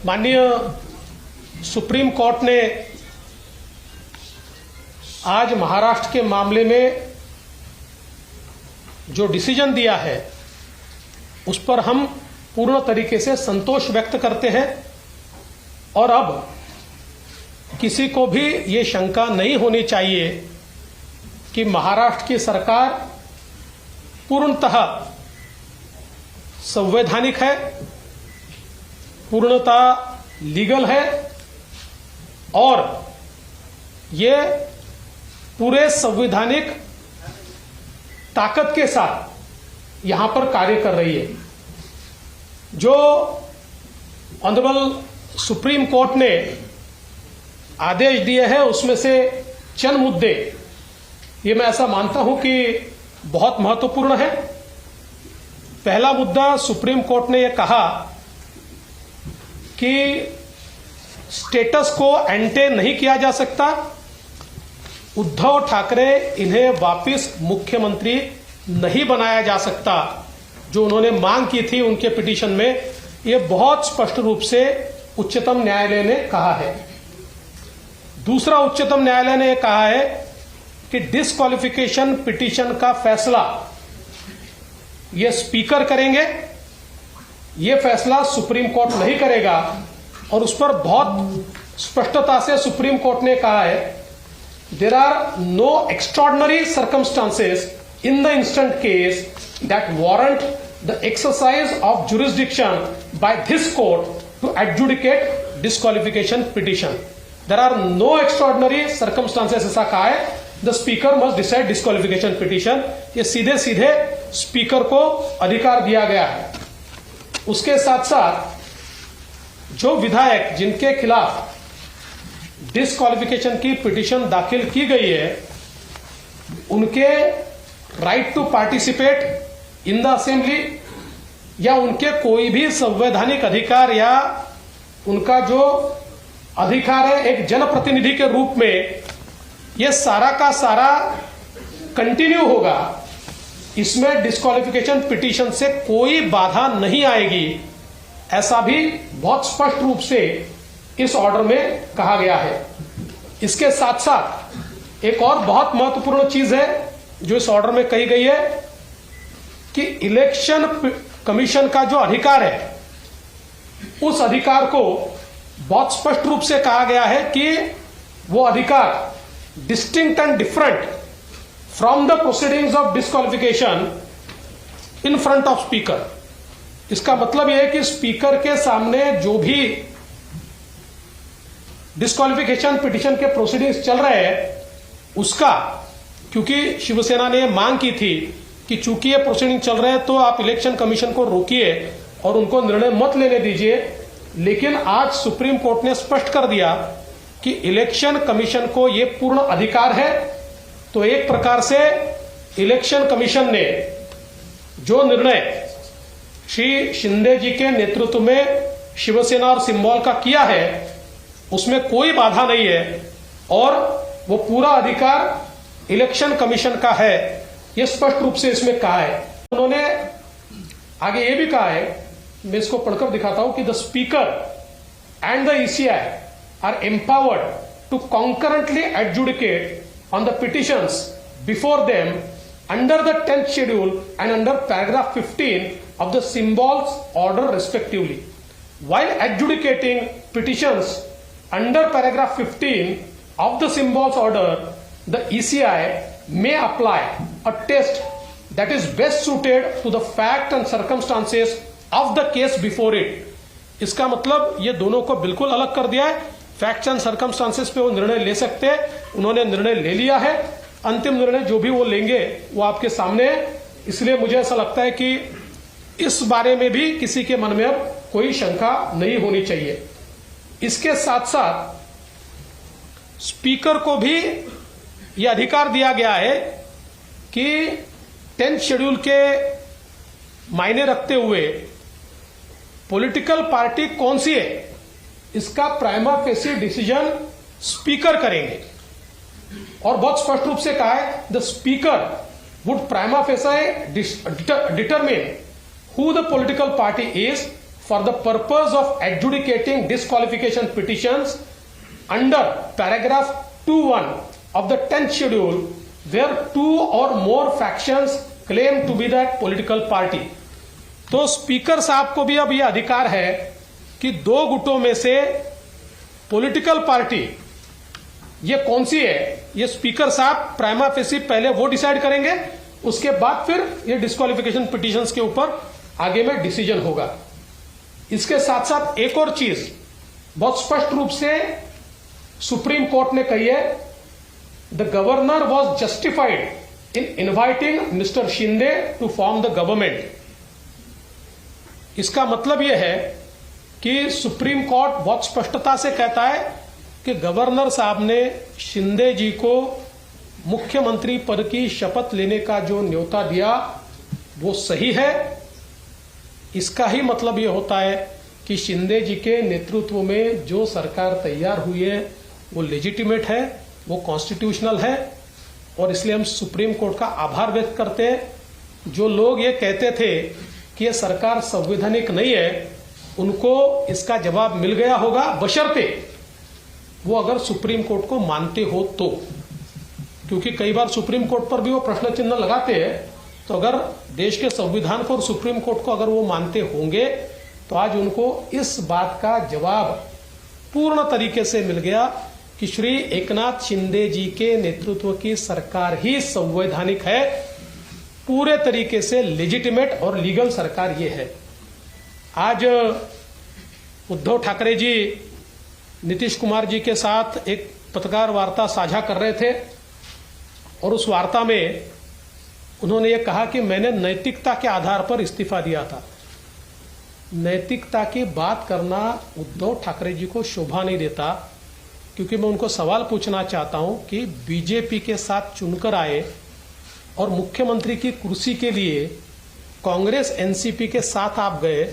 माननीय supreme court ने आज महाराष्ट्र के मामले में जो डिसीजन दिया है उस पर हम पूर्ण तरीके से संतोष व्यक्त करते हैं और अब किसी को भी ये शंका नहीं होनी चाहिए कि महाराष्ट्र की सरकार पूर्णतः संवैधानिक है, पूर्णतः लीगल है और ये पूरे संवैधानिक ताकत के साथ यहां पर कार्य कर रही है। जो ऑनरेबल सुप्रीम कोर्ट ने आदेश दिए हैं उसमें से चंद मुद्दे ये मैं ऐसा मानता हूं कि बहुत महत्वपूर्ण है। पहला मुद्दा, सुप्रीम कोर्ट ने यह कहा कि स्टेटस को एंटे नहीं किया जा सकता। उद्धव ठाकरे इन्हें वापस मुख्यमंत्री नहीं बनाया जा सकता। जो उन्होंने मांग की थी उनके पिटीशन में, यह बहुत स्पष्ट रूप से उच्चतम न्यायालय ने कहा है। दूसरा, उच्चतम न्यायालय ने कहा है कि डिस्क्वालिफिकेशन पिटीशन का फैसला ये स्पीकर करेंगे, ये फैसला सुप्रीम कोर्ट नहीं करेगा। और उस पर बहुत स्पष्टता से सुप्रीम कोर्ट ने कहा है, there are no extraordinary circumstances in the instant case that warrant the exercise of jurisdiction by this court to adjudicate disqualification petition. There are no extraordinary circumstances, ऐसा कहा है। The speaker must decide disqualification petition. ये सीधे सीधे speaker को अधिकार दिया गया है। उसके साथ साथ जो विधायक जिनके खिलाफ डिस्क्वालिफिकेशन की पिटीशन दाखिल की गई है, उनके right to participate in the assembly या उनके कोई भी संवैधानिक अधिकार या उनका जो अधिकार है एक जनप्रतिनिधि के रूप में, यह सारा का सारा कंटिन्यू होगा। इसमें डिस्क्वालिफिकेशन पिटीशन से कोई बाधा नहीं आएगी, ऐसा भी बहुत स्पष्ट रूप से इस ऑर्डर में कहा गया है। इसके साथ साथ एक और बहुत महत्वपूर्ण चीज है जो इस ऑर्डर में कही गई है कि इलेक्शन कमीशन का जो अधिकार है, उस अधिकार को बहुत स्पष्ट रूप से कहा गया है कि वो अधिकार distinct and different from the proceedings of disqualification in front of speaker. इसका मतलब यह है कि स्पीकर के सामने जो भी डिस्क्वालिफिकेशन पिटीशन के प्रोसीडिंग्स चल रहे हैं उसका, क्योंकि शिवसेना ने मांग की थी कि चूंकि ये प्रोसीडिंग चल रहे हैं तो आप इलेक्शन कमीशन को रोकिए और उनको निर्णय मत लेने दीजिए, लेकिन आज सुप्रीम कोर्ट ने स्पष्ट कर दिया कि इलेक्शन कमीशन को यह पूर्ण अधिकार है। तो एक प्रकार से इलेक्शन कमीशन ने जो निर्णय श्री शिंदे जी के नेतृत्व में शिवसेना और सिंबल का किया है उसमें कोई बाधा नहीं है और वो पूरा अधिकार इलेक्शन कमीशन का है, ये स्पष्ट रूप से इसमें कहा है। उन्होंने आगे ये भी कहा है, मैं इसको पढ़कर दिखाता हूं कि the speaker and the ECI are empowered to concurrently adjudicate on the petitions before them under the 10th schedule and under paragraph 15 of the symbols order respectively. While adjudicating petitions under paragraph 15 of the symbols order, the ECI may apply a test that is best suited to the fact and circumstances of the case before it. इसका मतलब ये दोनों को बिल्कुल अलग कर दिया है। फैक्ट्स एंड सर्कमस्टांसेस पे वो निर्णय ले सकते हैं, उन्होंने निर्णय ले लिया है। अंतिम निर्णय जो भी वो लेंगे वो आपके सामने है। इसलिए मुझे ऐसा लगता है कि इस बारे में भी किसी के मन में अब कोई शंका नहीं होनी चाहिए। इसके साथ साथ स्पीकर को भी यह अधिकार दिया गया है कि 10th शेड्यूल के मायने रखते हुए पॉलिटिकल पार्टी कौन सी है इसका प्राइमा फेसी डिसीजन स्पीकर करेंगे। और बहुत स्पष्ट रूप से कहा है, the speaker would prima facie determine who the political party is for the purpose of adjudicating disqualification petitions under paragraph 2(1) of the 10th schedule where 2 or more factions claim to be that political party। तो speaker साहब को भी अब यह अधिकार है कि दो गुटों में से पॉलिटिकल पार्टी ये कौन सी है, ये स्पीकर साहब प्राइमा फेसी पहले वो डिसाइड करेंगे, उसके बाद फिर ये डिस्क्वालिफिकेशन पिटीशंस के ऊपर आगे में डिसीजन होगा। इसके साथ साथ एक और चीज बहुत स्पष्ट रूप से सुप्रीम कोर्ट ने कही है, the governor was justified in inviting mister Shinde to form the government. इसका मतलब यह है कि सुप्रीम कोर्ट बहुत स्पष्टता से कहता है कि गवर्नर साहब ने शिंदे जी को मुख्यमंत्री पद की शपथ लेने का जो न्योता दिया वो सही है। इसका ही मतलब यह होता है कि शिंदे जी के नेतृत्व में जो सरकार तैयार हुई है वो लेजिटिमेट है, वो कॉन्स्टिट्यूशनल है, और इसलिए हम सुप्रीम कोर्ट का आभार व्यक्त करते हैं। जो लोग ये कहते थे कि ये सरकार संवैधानिक नहीं है, उनको इसका जवाब मिल गया होगा, बशर्ते वो अगर सुप्रीम कोर्ट को मानते हो तो, क्योंकि कई बार सुप्रीम कोर्ट पर भी वो प्रश्न चिन्ह लगाते हैं। तो अगर देश के संविधान को और सुप्रीम कोर्ट को अगर वो मानते होंगे तो आज उनको इस बात का जवाब पूर्ण तरीके से मिल गया कि श्री एकनाथ शिंदे जी के नेतृत्व की सरकार ही संवैधानिक है, पूरे तरीके से लेजिटिमेट और लीगल सरकार ये है। आज उद्धव ठाकरे जी नीतीश कुमार जी के साथ एक पत्रकार वार्ता साझा कर रहे थे और उस वार्ता में उन्होंने ये कहा कि मैंने नैतिकता के आधार पर इस्तीफा दिया था। नैतिकता की बात करना उद्धव ठाकरे जी को शोभा नहीं देता, क्योंकि मैं उनको सवाल पूछना चाहता हूं कि बीजेपी के साथ चुनकर आए और मुख्यमंत्री की कुर्सी के लिए कांग्रेस एनसीपी के साथ आप गए,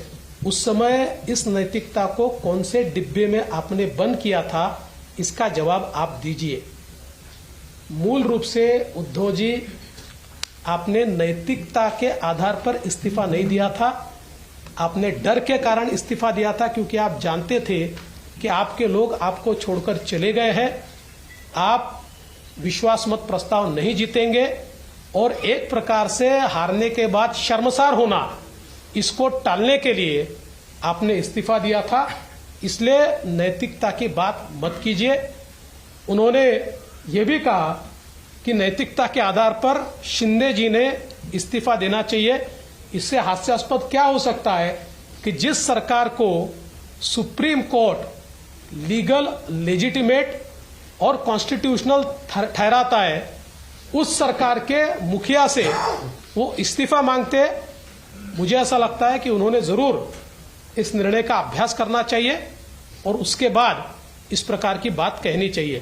उस समय इस नैतिकता को कौन से डिब्बे में आपने बंद किया था, इसका जवाब आप दीजिए। मूल रूप से उद्धव जी आपने नैतिकता के आधार पर इस्तीफा नहीं दिया था, आपने डर के कारण इस्तीफा दिया था, क्योंकि आप जानते थे कि आपके लोग आपको छोड़कर चले गए हैं, आप विश्वास मत प्रस्ताव नहीं जीतेंगे और एक प्रकार से हारने के बाद शर्मसार होना, इसको टालने के लिए आपने इस्तीफा दिया था। इसलिए नैतिकता की बात मत कीजिए। उन्होंने ये भी कहा कि नैतिकता के आधार पर शिंदे जी ने इस्तीफा देना चाहिए। इससे हास्यास्पद क्या हो सकता है कि जिस सरकार को सुप्रीम कोर्ट लीगल, लेजिटिमेट और कॉन्स्टिट्यूशनल ठहराता है, उस सरकार के मुखिया से वो इस्तीफा मांगते। मुझे ऐसा लगता है कि उन्होंने जरूर इस निर्णय का अभ्यास करना चाहिए और उसके बाद इस प्रकार की बात कहनी चाहिए।